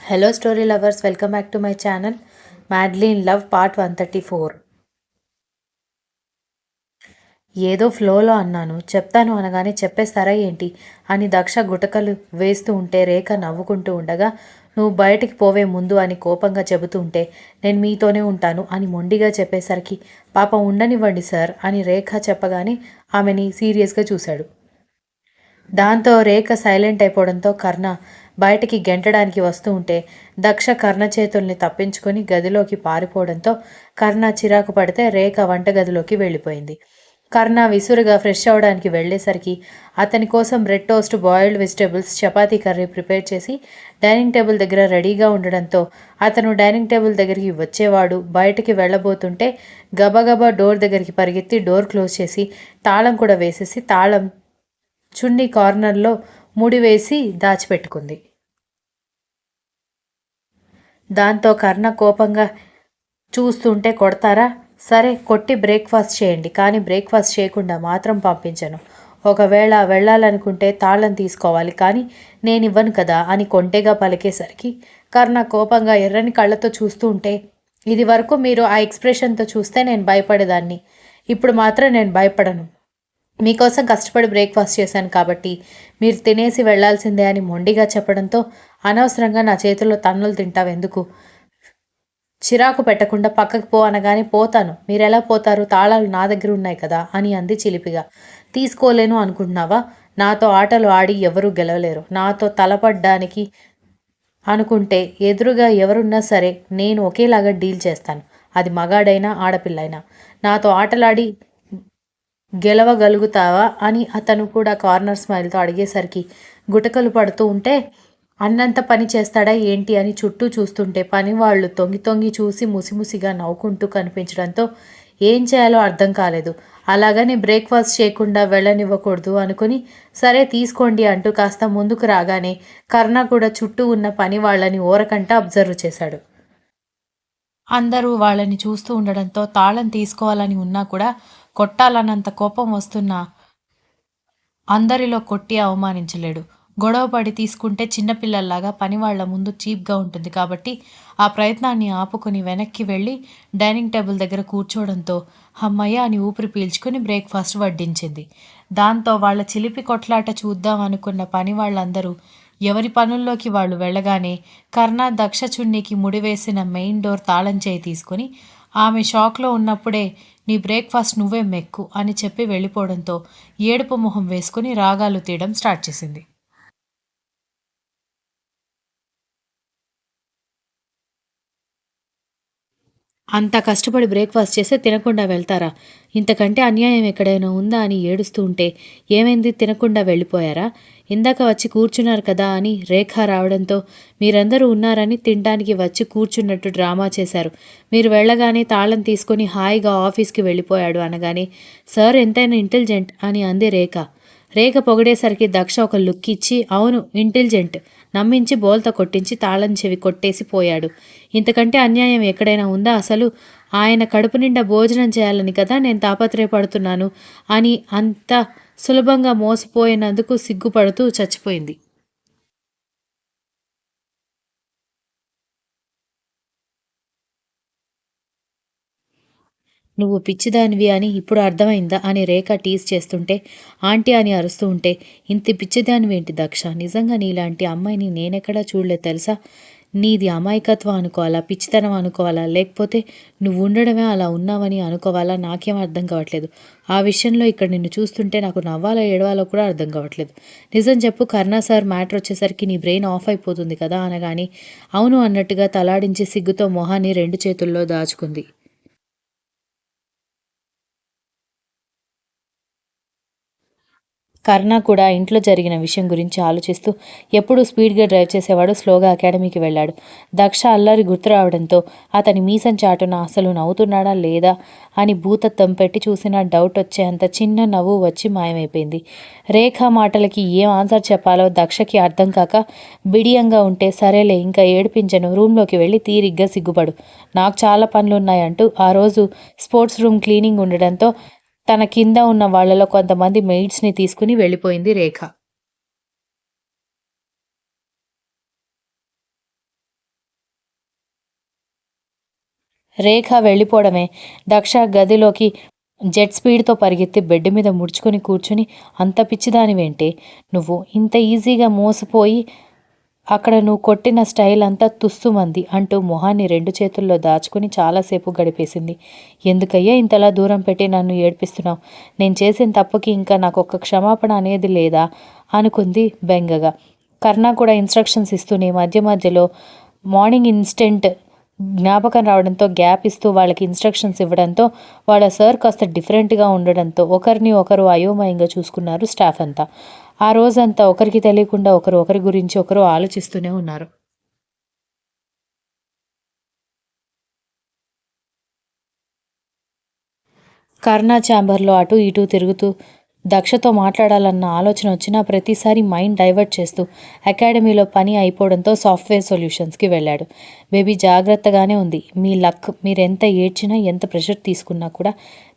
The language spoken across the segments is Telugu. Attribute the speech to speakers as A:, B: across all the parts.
A: Hello story lovers, welcome back to my channel. Madly in Love part 134. ఏదో ఫ్లోలో అన్నాను, చెప్తాను అనగానే చెప్పేస్తారా ఏంటి అని దక్ష గుటకలు వేస్తూ ఉంటే రేఖ నవ్వుకుంటూ ఉండగా, నువ్వు బయటికి పోవే ముందు అని కోపంగా చెబుతూ ఉంటే, నేను మీతోనే ఉంటాను అని మొండిగా చెప్పేసరికి, పాపం ఉండనివ్వండి సార్ అని రేఖ చెప్పగానే ఆమెని సీరియస్గా చూశాడు. దాంతో రేఖ సైలెంట్ అయిపోవడంతో కర్ణ బయటికి గెంటడానికి వస్తూ ఉంటే దక్ష కర్ణ చేతుల్ని తప్పించుకొని గదిలోకి పారిపోవడంతో కర్ణ చిరాకు పడితే రేఖ వంటగదిలోకి వెళ్ళిపోయింది. కర్ణ విసురుగా ఫ్రెష్ అవ్వడానికి వెళ్ళేసరికి అతని కోసం bread toast, boiled vegetables, chapati curry prepare చేసి డైనింగ్ టేబుల్ దగ్గర రెడీగా ఉండడంతో అతను డైనింగ్ టేబుల్ దగ్గరికి వచ్చేవాడు బయటికి వెళ్ళబోతుంటే గబగబా డోర్ దగ్గరికి పరిగెత్తి డోర్ క్లోజ్ చేసి తాళం కూడా వేసేసి తాళం చున్నీ కార్నర్లో ముడివేసి దాచిపెట్టుకుంది. దాంతో కర్ణ కోపంగా చూస్తుంటే కొడతారా? సరే కొట్టి బ్రేక్ఫాస్ట్ చేయండి, కానీ బ్రేక్ఫాస్ట్ చేయకుండా మాత్రం పంపించను. ఒకవేళ వెళ్ళాలనుకుంటే తాళం తీసుకోవాలి, కానీ నేనివ్వను కదా అని కొంటెగా పలికేసరికి కర్ణ కోపంగా ఎర్రని కళ్ళతో చూస్తూ ఉంటే, ఇది వరకు మీరు ఆ ఎక్స్ప్రెషన్తో చూస్తే నేను భయపడేదాన్ని, ఇప్పుడు మాత్రం నేను భయపడను. మీకోసం కష్టపడి బ్రేక్ఫాస్ట్ చేశాను కాబట్టి మీరు తినేసి వెళ్లాల్సిందే అని మొండిగా చెప్పడంతో అనవసరంగా నా చేతుల్లో తన్నులు తింటావెందుకు? చిరాకు పెట్టకుండా పక్కకు పో అనగానే పోతాను. మీరెలా పోతారు? తాళాలు నా దగ్గర ఉన్నాయి కదా అని అంది చిలిపిగా. తీసుకోలేను అనుకుంటున్నావా? నాతో ఆటలు ఆడి ఎవరూ గెలవలేరు. నాతో తలపడ్డానికి అనుకుంటే ఎదురుగా ఎవరున్నా సరే నేను ఒకేలాగా డీల్ చేస్తాను. అది మగాడైనా ఆడపిల్లైనా. నాతో ఆటలాడి గెలవగలుగుతావా అని అతను కూడా కార్నర్ స్మైల్తో అడిగేసరికి గుటకలు పడుతూ ఉంటే, అన్నంత పని చేస్తాడా ఏంటి అని చుట్టూ చూస్తుంటే పని వాళ్ళు తొంగి తొంగి చూసి ముసిముసిగా నవ్వుకుంటూ కనిపించడంతో ఏం చేయాలో అర్థం కాలేదు. అలాగని బ్రేక్ఫాస్ట్ చేయకుండా వెళ్ళనివ్వకూడదు అనుకుని సరే తీసుకోండి అంటూ కాస్త ముందుకు రాగానే కర్ణ కూడా చుట్టూ ఉన్న పని వాళ్ళని ఓరకంట అబ్జర్వ్ చేశాడు. అందరూ వాళ్ళని చూస్తూ ఉండడంతో తాళం తీసుకోవాలని ఉన్నా కూడా కొట్టాలన్నంత కోపం వస్తున్నా అందరిలో కొట్టి అవమానించలేడు. గొడవపడి తీసుకుంటే చిన్నపిల్లల్లాగా పనివాళ్ల ముందు చీప్గా ఉంటుంది కాబట్టి ఆ ప్రయత్నాన్ని ఆపుకుని వెనక్కి వెళ్ళి డైనింగ్ టేబుల్ దగ్గర కూర్చోవడంతో హమ్మయ్య అని ఊపిరి పీల్చుకుని బ్రేక్ఫాస్ట్ వడ్డించింది. దాంతో వాళ్ళ చిలిపి కొట్లాట చూద్దాం అనుకున్న పని వాళ్ళందరూ ఎవరి పనుల్లోకి వాళ్ళు వెళ్ళగానే కర్ణ దక్ష చున్నీకి ముడివేసిన మెయిన్ డోర్ తాళం చేయి తీసుకుని ఆమె షాక్లో ఉన్నప్పుడే నీ బ్రేక్ఫాస్ట్ నువ్వే మెక్కు అని చెప్పి వెళ్ళిపోవడంతో ఏడుపు మొహం వేసుకుని రాగాలు తీయడం స్టార్ట్ చేసింది. అంత కష్టపడి బ్రేక్ఫాస్ట్ చేస్తే తినకుండా వెళ్తారా? ఇంతకంటే అన్యాయం ఎక్కడైనా ఉందా అని ఏడుస్తూ ఉంటే ఏమైంది తినకుండా వెళ్ళిపోయారా? ఇందాక వచ్చి కూర్చున్నారు కదా అని రేఖ రావడంతో మీరందరూ ఉన్నారని తినడానికి వచ్చి కూర్చున్నట్టు డ్రామా చేశారు. మీరు వెళ్ళగానే తాళం తీసుకొని హాయిగా ఆఫీస్కి వెళ్ళిపోయాడు అనగానే సార్ ఎంతైనా ఇంటెలిజెంట్ అని అంది రేఖ. రేఖ పొగిడేసరికి దక్ష ఒక లుక్ ఇచ్చి అవును ఇంటెలిజెంట్ నమ్మించి బోల్తా కొట్టించి తాళం చెవి కొట్టేసి పోయాడు. ఇంతకంటే అన్యాయం ఎక్కడైనా ఉందా అసలు? ఆయన కడుపు నిండా భోజనం చేయాలని కదా నేను తాపత్రయపడుతున్నాను అని అంత సులభంగా మోసపోయినందుకు సిగ్గుపడుతూ చచ్చిపోయింది. నువ్వు పిచ్చిదానివి అని ఇప్పుడు అర్థమైందా అని రేఖ టీజ్ చేస్తుంటే ఆంటీ అని అరుస్తూ ఉంటే ఇంత పిచ్చిదానివేంటి దక్ష, నిజంగా నీలాంటి అమ్మాయిని నేనెక్కడా చూడలేదు తెలుసా. నీది అమాయకత్వం అనుకోవాలా, పిచ్చితనం అనుకోవాలా, లేకపోతే నువ్వు ఉండడమే అలా ఉన్నావని అనుకోవాలా నాకేం అర్థం కావట్లేదు. ఆ విషయంలో ఇక్కడ నిన్ను చూస్తుంటే నాకు నవ్వాలో ఏడవాలో కూడా అర్థం కావట్లేదు. నిజం చెప్పు కర్ణ సార్ మ్యాటర్ వచ్చేసరికి నీ బ్రెయిన్ ఆఫ్ అయిపోతుంది కదా అనగాని అవును అన్నట్టుగా తలాడించి సిగ్గుతో మొహాన్ని రెండు చేతుల్లో దాచుకుంది. కర్ణ కూడా ఇంట్లో జరిగిన విషయం గురించి ఆలోచిస్తూ ఎప్పుడూ స్పీడ్గా డ్రైవ్ చేసేవాడు స్లోగా అకాడమీకి వెళ్ళాడు. దక్ష అల్లరి గుర్తు రావడంతో అతని మీసం చాటున అసలు నవ్వుతున్నాడా లేదా అని భూతత్వం పెట్టి చూసిన డౌట్ వచ్చేంత చిన్న నవ్వు వచ్చి మాయమైపోయింది. రేఖ మాటలకి ఏం ఆన్సర్ చెప్పాలో దక్షకి అర్థం కాక బిడియంగా ఉంటే సరేలే ఇంకా ఏడిపించను, రూమ్లోకి వెళ్ళి తీరిగ్గా సిగ్గుపడు, నాకు చాలా పనులున్నాయంటూ ఆ రోజు స్పోర్ట్స్ రూమ్ క్లీనింగ్ ఉండడంతో తన కింద ఉన్న వాళ్ళలో కొంతమంది మెయిడ్స్‌ని తీసుకుని వెళ్ళిపోయింది రేఖ. రేఖ వెళ్ళిపోవడమే. దక్ష గదిలోకి జెట్ స్పీడ్‌తో పరిగెత్తి బెడ్ మీద ముడుచుకొని కూర్చుని, "అంత పిచ్చిదానివేంటే నువ్వు? ఇంత ఈజీగా మోసపోయి అక్కడ నువ్వు కొట్టిన స్టైల్ అంతా తుస్సుమంది" అంటూ మొహాన్ని 2 చేతుల్లో దాచుకుని చాలాసేపు గడిపేసింది. "ఎందుకయ్యా ఇంతలా దూరం పెట్టి నన్ను ఏడిపిస్తున్నావు? నేను చేసిన తప్పుకి ఇంకా నాకొక్క క్షమాపణ అనేది లేదా?" అనుకుంది బెంగగా. కర్ణ కూడా ఇన్‌స్ట్రక్షన్స్ ఇస్తూనే మధ్య మధ్యలో మార్నింగ్ ఇన్సిడెంట్ జ్ఞాపకం రావడంతో గ్యాప్ ఇస్తూ వాళ్ళకి ఇన్‌స్ట్రక్షన్స్ ఇవ్వడంతో వాళ్ళ సార్ కాస్త డిఫరెంట్‌గా ఉండడంతో ఒకరిని ఒకరు అయోమయంగా చూసుకున్నారు స్టాఫ్ అంతా. ఆ రోజంతా ఒకరికి తెలియకుండా ఒకరి గురించి ఒకరు ఆలోచిస్తూనే ఉన్నారు. కర్ణ ఛాంబర్‌లో అటూ ఇటూ తిరుగుతూ దక్షతో మాట్లాడాలన్న ఆలోచన వచ్చినా ప్రతిసారి మైండ్ డైవర్ట్ చేస్తూ అకాడమీలో పని అయిపోవడంతో సాఫ్ట్‌వేర్ సొల్యూషన్స్‌కి వెళ్ళాడు. బేబీ జాగ్రత్తగానే ఉంది. మీ లక్. మీరెంత ఏడ్చినా, ఎంత ప్రెషర్ తీసుకున్నా కూడా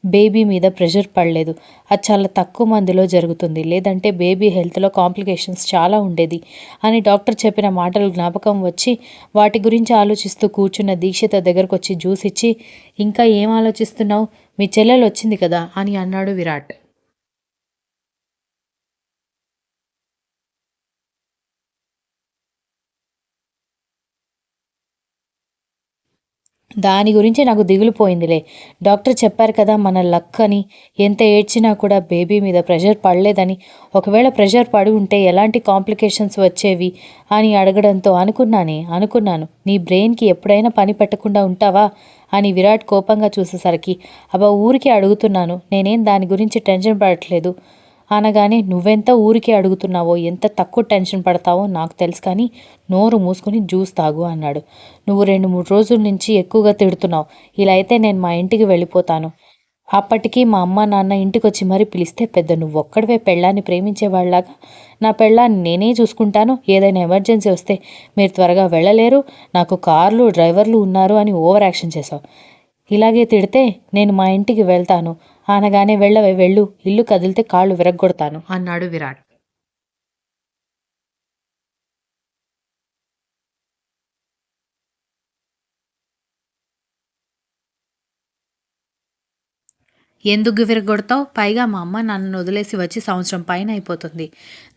A: బేబీ మీద ప్రెషర్ పడలేదు. అది చాలా తక్కువ మందిలో జరుగుతుంది. లేదంటే బేబీ హెల్త్‌లో కాంప్లికేషన్స్ చాలా ఉండేది అని డాక్టర్ చెప్పిన మాటలు జ్ఞాపకం వచ్చి వాటి గురించి ఆలోచిస్తూ కూర్చున్న దీక్షిత దగ్గరకొచ్చి జ్యూస్ ఇచ్చి, "ఇంకా ఏం ఆలోచిస్తున్నావు? మీ చెల్లెలొచ్చింది కదా" అని అన్నాడు విరాట్. దాని గురించి నాకు దిగులు పోయిందిలే. డాక్టర్ చెప్పారు కదా మన లక్ అని. ఎంత ఏడ్చినా కూడా బేబీ మీద ప్రెషర్ పడలేదని. ఒకవేళ ప్రెషర్ పడి ఉంటే ఎలాంటి కాంప్లికేషన్స్ వచ్చేవి అని అడగడంతో అనుకున్నాను. నీ బ్రెయిన్‌కి ఎప్పుడైనా పని పెట్టకుండా ఉంటావా అని విరాట్ కోపంగా చూసేసరికి, అబ్బా ఊరికే అడుగుతున్నాను. నేనేం దాని గురించి టెన్షన్ పడట్లేదు అనగానే, నువ్వెంత ఊరికే అడుగుతున్నావో, ఎంత తక్కువ టెన్షన్ పడతావో నాకు తెలుసు కానీ నోరు మూసుకొని జ్యూస్ తాగు అన్నాడు. నువ్వు 2, 3 రోజుల నుంచి ఎక్కువగా తిడుతున్నావు. ఇలా అయితే నేను మా ఇంటికి వెళ్ళిపోతాను. అప్పటికి మా అమ్మ నాన్న ఇంటికొచ్చి మరీ పిలిస్తే పెద్ద నువ్వొక్కడివే పెళ్ళాన్ని ప్రేమించేవాళ్ళలాగా నా పెళ్ళాన్ని నేనే చూసుకుంటాను. ఏదైనా ఎమర్జెన్సీ వస్తే మీరు త్వరగా వెళ్ళలేరు. నాకు కార్లు డ్రైవర్లు ఉన్నారు అని ఓవర్ యాక్షన్ చేశావు. ఇలాగే తిడితే నేను మా ఇంటికి వెళ్తాను అనగానే, వెళ్ళవే వెళ్ళు, ఇల్లు కదిలితే కాళ్ళు విరగ్గొడతాను అన్నాడు విరాట్. ఎందుకు విరగ్గొడతావు? పైగా మా అమ్మ నన్ను వదిలేసి వచ్చి సంవత్సరం పైన అయిపోతుంది.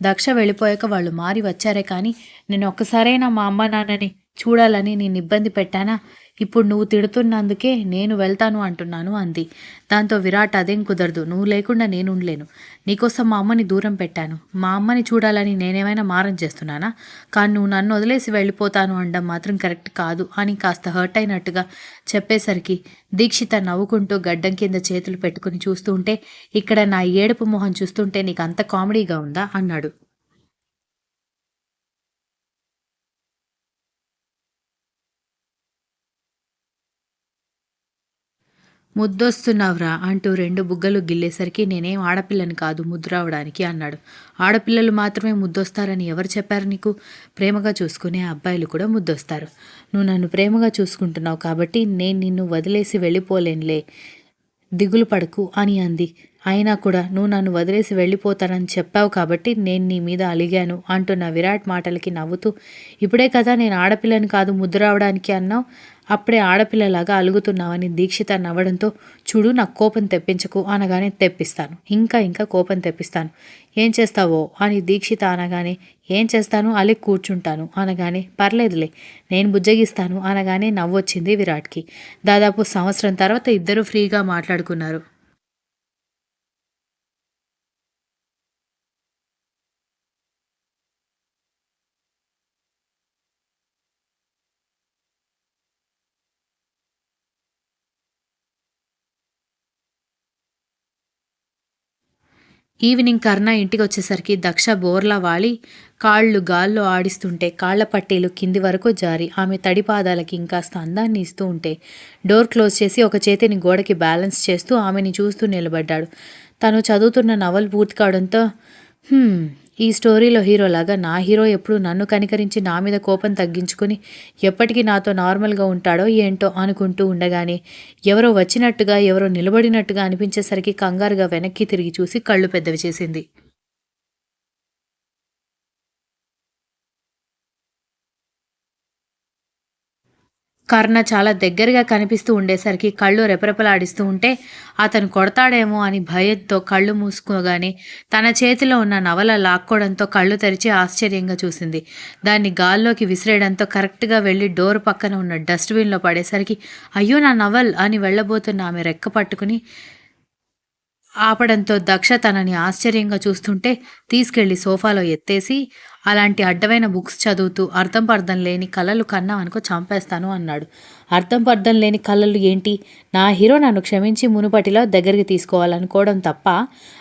A: దక్ష వెళ్ళిపోయాక వాళ్ళు మారి వచ్చారే కానీ నేను ఒక్కసారైనా మా అమ్మ నాన్నని చూడాలని నేను ఇబ్బంది పెట్టానా? ఇప్పుడు నువ్వు తిడుతున్నందుకే నేను వెళ్తాను అంటున్నాను అంది. దాంతో విరాట్, అదేం కుదరదు. నువ్వు లేకుండా నేను ఉండలేను. నీకోసం మా అమ్మని దూరం పెట్టాను. మా అమ్మని చూడాలని నేనేమైనా మారం చేస్తున్నానా? కానీ నువ్వు నన్ను వదిలేసి వెళ్ళిపోతాను అనడం మాత్రం కరెక్ట్ కాదు అని కాస్త హర్ట్ అయినట్టుగా చెప్పేసరికి దీక్షిత నవ్వుకుంటూ గడ్డం కింద చేతులు పెట్టుకుని చూస్తూ ఉంటే, ఇక్కడ నా ఏడుపు మొహం చూస్తుంటే నీకు అంత కామెడీగా ఉందా అన్నాడు. ముద్దొస్తున్నావురా అంటూ 2 బుగ్గలు గిల్లేసరికి, నేనేం ఆడపిల్లని కాదు ముద్దు రావడానికి అన్నాడు. ఆడపిల్లలు మాత్రమే ముద్దొస్తారని ఎవరు చెప్పారు నీకు? ప్రేమగా చూసుకునే అబ్బాయిలు కూడా ముద్దొస్తారు. నువ్వు నన్ను ప్రేమగా చూసుకుంటున్నావు కాబట్టి నేను నిన్ను వదిలేసి వెళ్ళిపోలేనులే. దిగులు పడకు అని అంది. అయినా కూడా నువ్వు నన్ను వదిలేసి వెళ్ళిపోతానని చెప్పావు కాబట్టి నేను నీ మీద అలిగాను అంటున్న విరాట్ మాటలకి నవ్వుతూ, ఇప్పుడే కదా నేను ఆడపిల్లని కాదు ముద్దు రావడానికి అన్నావు. అప్పుడే ఆడపిల్లలాగా అలుగుతున్నావని దీక్షిత నవ్వడంతో, చూడు నాకు కోపం తెప్పించకు అనగానే, తెప్పిస్తాను. ఇంకా ఇంకా కోపం తెప్పిస్తాను. ఏం చేస్తావో అని దీక్షిత అనగానే, ఏం చేస్తాను అలిగి కూర్చుంటాను అనగానే, పర్లేదులే నేను బుజ్జగిస్తాను అనగానే నవ్వొచ్చింది విరాట్‌కి. దాదాపు సంవత్సరం తర్వాత ఇద్దరూ ఫ్రీగా మాట్లాడుకున్నారు. ఈవినింగ్ కర్ణ ఇంటికొచ్చేసరికి దక్ష బోర్లా వాలి కాళ్ళు గాల్లో ఆడిస్తుంటే కాళ్ల పట్టీలు కింది వరకు జారి ఆమె తడి పాదాలకి ఇంకాస్త అందాన్ని ఇస్తూ ఉంటే డోర్ క్లోజ్ చేసి ఒక చేతిని గోడకి బ్యాలెన్స్ చేస్తూ ఆమెని చూస్తూ నిలబడ్డాడు. తను చదువుతున్న నవల్ పూర్తి కావడంతో, హ్మ్. ఈ స్టోరీలో హీరోలాగా నా హీరో ఎప్పుడు నన్ను కనికరించి నా మీద కోపం తగ్గించుకుని ఎప్పటికీ నాతో నార్మల్‌గా ఉంటాడో ఏంటో అనుకుంటూ ఉండగానే ఎవరో వచ్చినట్టుగా, ఎవరో నిలబడినట్టుగా అనిపించేసరికి కంగారుగా వెనక్కి తిరిగి చూసి కళ్ళు పెద్దవి చేసింది. కర్ణ చాలా దగ్గరగా కనిపిస్తూ ఉండేసరికి కళ్ళు రెపరెపలాడిస్తూ ఉంటే, అతను కొడతాడేమో అని భయంతో కళ్ళు మూసుకోగానే, తన చేతిలో ఉన్న నవల లాక్కోవడంతో కళ్ళు తెరిచి ఆశ్చర్యంగా చూసింది. దాన్ని గాల్లోకి విసిరేయడంతో కరెక్ట్‌గా వెళ్లి డోర్ పక్కన ఉన్న డస్ట్‌బిన్‌లో పడేసరికి, అయ్యో! నా నవల్ అని వెళ్ళబోతున్న ఆమె రెక్క పట్టుకుని ఆపడంతో దక్ష తనని ఆశ్చర్యంగా చూస్తుంటే తీసుకెళ్లి సోఫాలో ఎత్తేసి, అలాంటి అడ్డమైన బుక్స్ చదువుతూ అర్థం పర్థం లేని కలలు కన్నావనుకో చంపేస్తాను అన్నాడు. అర్థం పర్థం లేని కలలు ఏంటి? నా హీరో నన్ను క్షమించి మునుపటిలా దగ్గరికి తీసుకోవాలనుకోవడం తప్పా?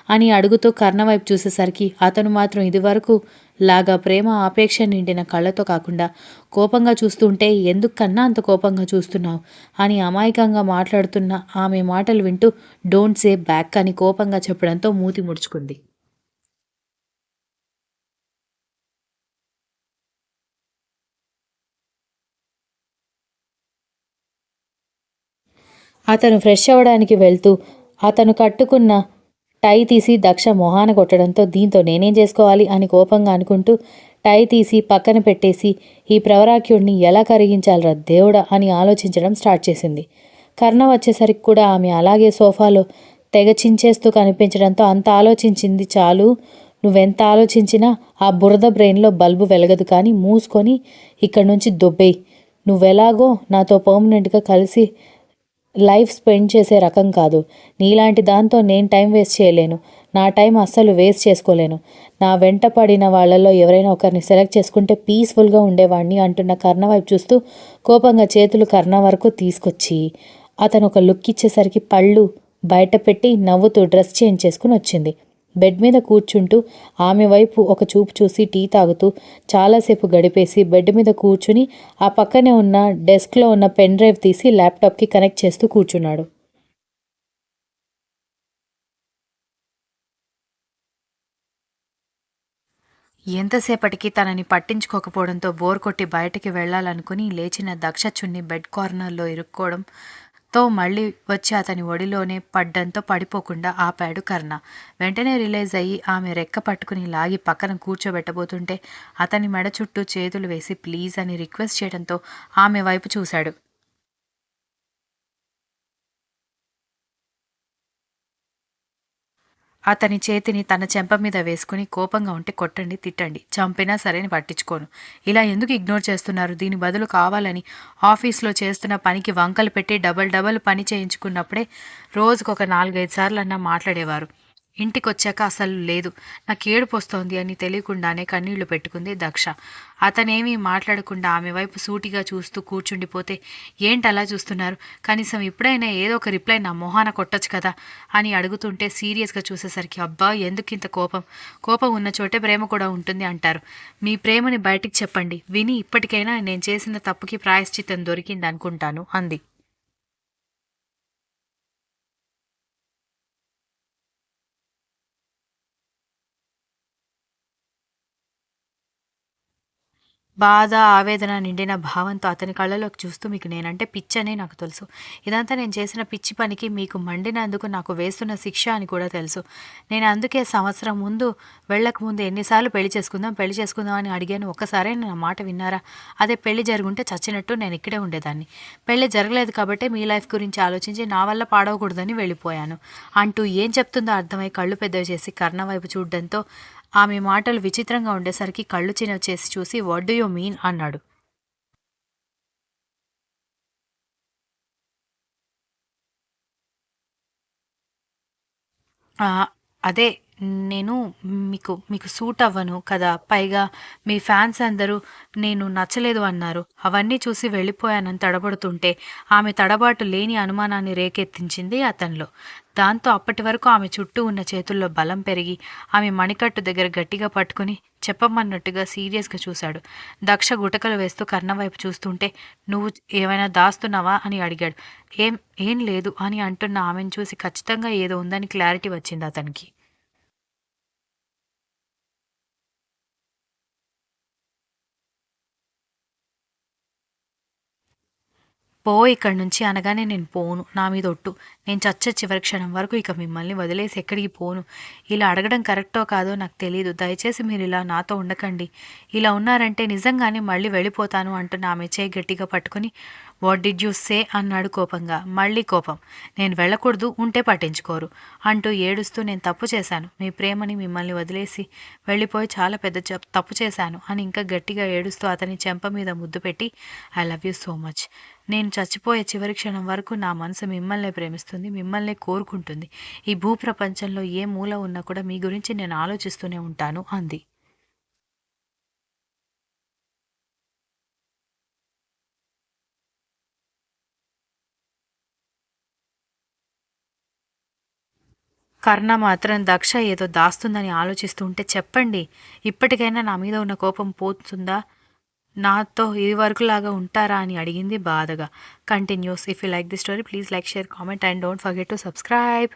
A: అని అడుగుతూ కర్ణ వైపు చూసేసరికి అతను మాత్రం ఇదివరకు లాగా ప్రేమ ఆపేక్ష నిండిన కళ్ళతో కాకుండా కోపంగా చూస్తుంటే ఎందుకన్నా అంత కోపంగా చూస్తున్నావు అని అమాయకంగా మాట్లాడుతున్న ఆమె మాటలు వింటూ డోంట్ సే బ్యాక్ అని కోపంగా చెప్పడంతో మూతి ముడుచుకుంది. అతను ఫ్రెష్ అవ్వడానికి వెళ్తూ అతను కట్టుకున్న టై తీసి దక్ష మొహాన కొట్టడంతో దీంతో నేనేం చేసుకోవాలి అని కోపంగా అనుకుంటూ టై తీసి పక్కన పెట్టేసి ఈ ప్రవరాఖ్యుడిని ఎలా కరిగించాలిరా దేవుడా అని ఆలోచించడం స్టార్ట్ చేసింది. కర్ణ వచ్చేసరికి కూడా ఆమె అలాగే సోఫాలో తెగ చించేస్తూ కనిపించడంతో అంత ఆలోచించింది చాలు, నువ్వెంత ఆలోచించినా ఆ బురద బ్రెయిన్లో బల్బు వెలగదు కానీ మూసుకొని ఇక్కడి నుంచి దొబ్బేయి, నువ్వెలాగో నాతో పర్మనెంట్గా కలిసి లైఫ్ స్పెండ్ చేసే రకం కాదు. నీలాంటి దాంతో నేను టైం వేస్ట్ చేయలేను. నా టైం అస్సలు వేస్ట్ చేసుకోలేను. నా వెంట పడిన వాళ్ళలో ఎవరైనా ఒకరిని సెలెక్ట్ చేసుకుంటే పీస్ఫుల్గా ఉండేవాడిని అంటున్న కర్ణ వైపు చూస్తూ కోపంగా చేతులు కర్ణ వరకు తీసుకొచ్చి అతను ఒక లుక్ ఇచ్చేసరికి పళ్ళు బయట పెట్టి నవ్వుతూ డ్రెస్ చేంజ్ చేసుకుని వచ్చింది. బెడ్ మీద కూర్చుంటూ ఆమె వైపు ఒక చూపు చూసి టీ తాగుతూ చాలాసేపు గడిపేసి బెడ్ మీద కూర్చుని ఆ పక్కనే ఉన్న డెస్క్లో ఉన్న పెన్ డ్రైవ్ తీసి ల్యాప్టాప్కి కనెక్ట్ చేస్తూ కూర్చున్నాడు. ఎంతసేపటికి తనని పట్టించుకోకపోవడంతో బోర్ కొట్టి బయటికి వెళ్ళాలనుకుని లేచిన దక్ష చున్ని బెడ్ కార్నర్లో ఇరుక్కోవడంతో మళ్ళీ వచ్చి అతని ఒడిలోనే పడ్డంతో పడిపోకుండా ఆపాడు కర్ణ. వెంటనే రిలైజ్ అయ్యి ఆమె రెక్క పట్టుకుని లాగి పక్కన కూర్చోబెట్టబోతుంటే అతని మెడ చుట్టూ చేతులు వేసి ప్లీజ్ అని రిక్వెస్ట్ చేయడంతో ఆమె వైపు చూశాడు. అతని చేతిని తన చెంప మీద వేసుకుని కోపంగా ఉంటే కొట్టండి, తిట్టండి, చంపినా సరే పట్టించుకోను. ఇలా ఎందుకు ఇగ్నోర్ చేస్తున్నారు? దీని బదులు కావాలని ఆఫీస్లో చేస్తున్న పనికి వంకలు పెట్టి డబల్ డబల్ పని చేయించుకున్నప్పుడే రోజుకొక 4, 5 సార్లన్నా మాట్లాడేవారు. ఇంటికొచ్చాక అసలు లేదు. నాకు ఏడుపొస్తోంది అని తెలియకుండానే కన్నీళ్లు పెట్టుకుంది దక్ష. అతనేమీ మాట్లాడకుండా ఆమె వైపు సూటిగా చూస్తూ కూర్చుండిపోతే ఏంటలా చూస్తున్నారు? కనీసం ఇప్పుడైనా ఏదో ఒక రిప్లై నా మొహాన కొట్టొచ్చు కదా అని అడుగుతుంటే సీరియస్గా చూసేసరికి అబ్బా ఎందుకింత కోపం? కోపం ఉన్న చోటే ప్రేమ కూడా ఉంటుంది అంటారు. మీ ప్రేమని బయటికి చెప్పండి. విని ఇప్పటికైనా నేను చేసిన తప్పుకి ప్రాయశ్చిత్తం దొరికింది అనుకుంటాను అంది. బాధ, ఆవేదన నిండిన భావంతో అతని కళ్ళలోకి చూస్తూ మీకు నేనంటే పిచ్చనే నాకు తెలుసు. ఇదంతా నేను చేసిన పిచ్చి పనికి మీకు మండినందుకు నాకు వేస్తున్న శిక్ష అని కూడా తెలుసు. నేను అందుకే సంవత్సరం ముందు వెళ్ళకముందు ఎన్నిసార్లు పెళ్లి చేసుకుందాం అని అడిగాను. ఒక్కసారైనా నా మాట విన్నారా? అదే పెళ్లి జరుగుంటే చచ్చినట్టు నేను ఇక్కడే ఉండేదాన్ని. పెళ్లి జరగలేదు కాబట్టే మీ లైఫ్ గురించి ఆలోచించి నా వల్ల పాడవకూడదని వెళ్ళిపోయాను అంటూ ఏం చెప్తుందో అర్థమై కళ్ళు పెద్దవి చేసి కర్ణ వైపు చూడడంతో ఆమె మాటలు విచిత్రంగా ఉండేసరికి కళ్ళు చిన్నవి చేసి చూసి వాట్ డు యూ మీన్ అన్నాడు. ఆ! అదే నేను మీకు మీకు సూట్ అవ్వను కదా! పైగా మీ ఫ్యాన్స్ అందరూ నేను నచ్చలేదు అన్నారు. అవన్నీ చూసి వెళ్ళిపోయానని తడబడుతుంటే, ఆమె తడబాటు లేని అనుమానాన్ని రేకెత్తించింది అతనిలో. దాంతో అప్పటి వరకు ఆమె చుట్టూ ఉన్న చేతుల్లో బలం పెరిగి, ఆమె మణికట్టు దగ్గర గట్టిగా పట్టుకుని చెప్పమన్నట్టుగా సీరియస్‌గా చూశాడు. దక్ష గుటకలు వేస్తూ కర్ణ వైపు చూస్తుంటే, "నువ్వు ఏమైనా దాస్తున్నావా?" అని అడిగాడు. "ఏం ఏం లేదు" అని అంటున్న ఆమెను చూసి ఖచ్చితంగా ఏదో ఉందని క్లారిటీ వచ్చింది అతనికి. పో ఇక్కడి నుంచి అనగానే నేను పోను. నా మీద ఒట్టు. నేను చచ్చే చివరి క్షణం వరకు ఇక మిమ్మల్ని వదిలేసి ఎక్కడికి పోను. ఇలా అడగడం కరెక్టో కాదో నాకు తెలీదు. దయచేసి మీరు ఇలా నాతో ఉండకండి. ఇలా ఉన్నారంటే నిజంగానే మళ్ళీ వెళ్ళిపోతాను అంటున్న ఆమె చేయి గట్టిగా పట్టుకుని వాట్ డిడ్ యూ సే అన్నాడు కోపంగా. మళ్ళీ కోపం. నేను వెళ్ళకూడదు, ఉంటే పట్టించుకోరు అంటూ ఏడుస్తూ నేను తప్పు చేశాను. మీ ప్రేమని మిమ్మల్ని వదిలేసి వెళ్ళిపోయి చాలా పెద్ద తప్పు చేశాను అని ఇంకా గట్టిగా ఏడుస్తూ అతని చెంప మీద ముద్దు పెట్టి I love you so much. నేను చచ్చిపోయే చివరి క్షణం వరకు నా మనసు మిమ్మల్నే ప్రేమిస్తుంది, మిమ్మల్నే కోరుకుంటుంది. ఈ భూప్రపంచంలో ఏ మూల ఉన్నా కూడా మీ గురించి నేను ఆలోచిస్తూనే ఉంటాను అంది. కర్ణ మాత్రం దక్ష ఏదో దాస్తుందని ఆలోచిస్తూ ఉంటే చెప్పండి, ఇప్పటికైనా నా మీద ఉన్న కోపం పోతుందా, నాతో ఇది వరకులాగా ఉంటారా అని అడిగింది బాధగా. Continuous. If you like the story please like share comment and don't forget to subscribe.